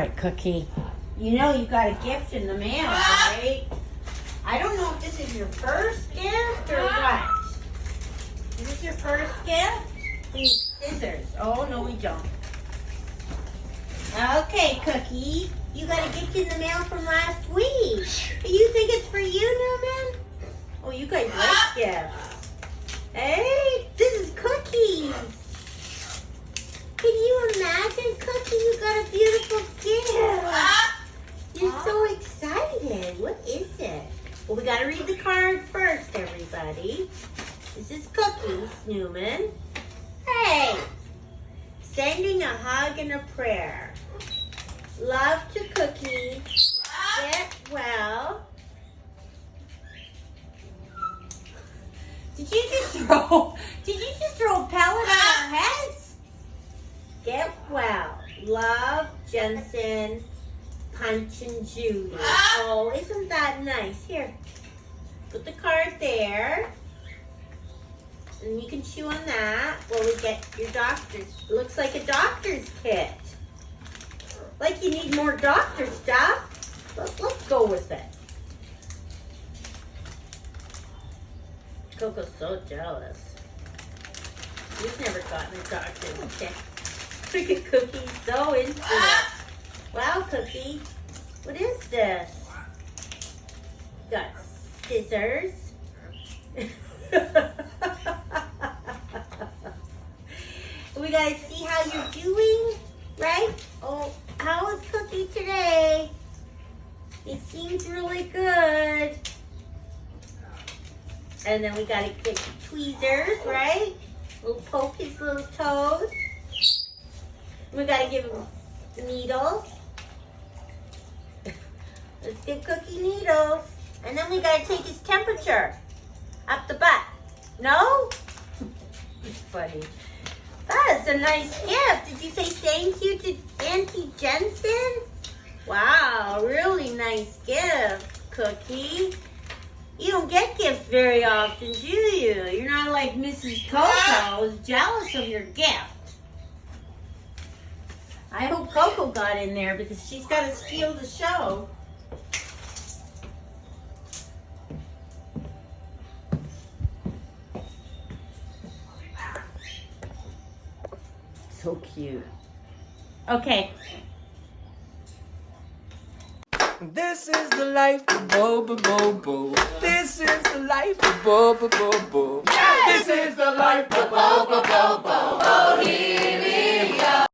right, Cookie. You know you got a gift in the mail, right? I don't know if this is your first gift or what. Is this your first gift? We need scissors. Oh, no, we don't. Okay, Cookie. You got a gift in the mail from last week. Do you think it's for you, Newman? Oh, you guys like gifts. Hey, this is Cookie. Can you imagine, Cookie? You got a beautiful gift. You're so excited. What is it? Well, we got to read the card first, everybody. This is Cookie's, Newman. Hey! Sending a hug and a prayer. Love to Cookie. Get well. Did you just throw a pellet at our heads? Get well. Love, Jenson PunchandJudy. Oh, isn't that nice? Here, put the card there. And you can chew on that while we get your doctor's. It looks like a doctor's kit. Like you need more doctor stuff. Let's go with it. Coco's so jealous. We've never gotten a doctor's kit. Look at Cookie, so into it. Wow, Cookie. What is this? Got scissors. We gotta see how you're doing, right? Oh, how is Cookie today? He seems really good. And then we gotta get tweezers, right? We'll poke his little toes. We gotta give him needles. Let's give Cookie needles. And then we gotta take his temperature up the butt. No? It's funny. That is a nice gift. Did you say thank you to Auntie Jenson? Wow, really nice gift, Cookie. You don't get gifts very often, do you? You're not like Mrs. Coco, who's jealous of your gift. I hope Coco got in there because she's got to steal the show. So cute. Okay. This is the life of Bobo Bobo. This is the life of Bobo Bobo. This is the life of Bobo Bobo. Oh, he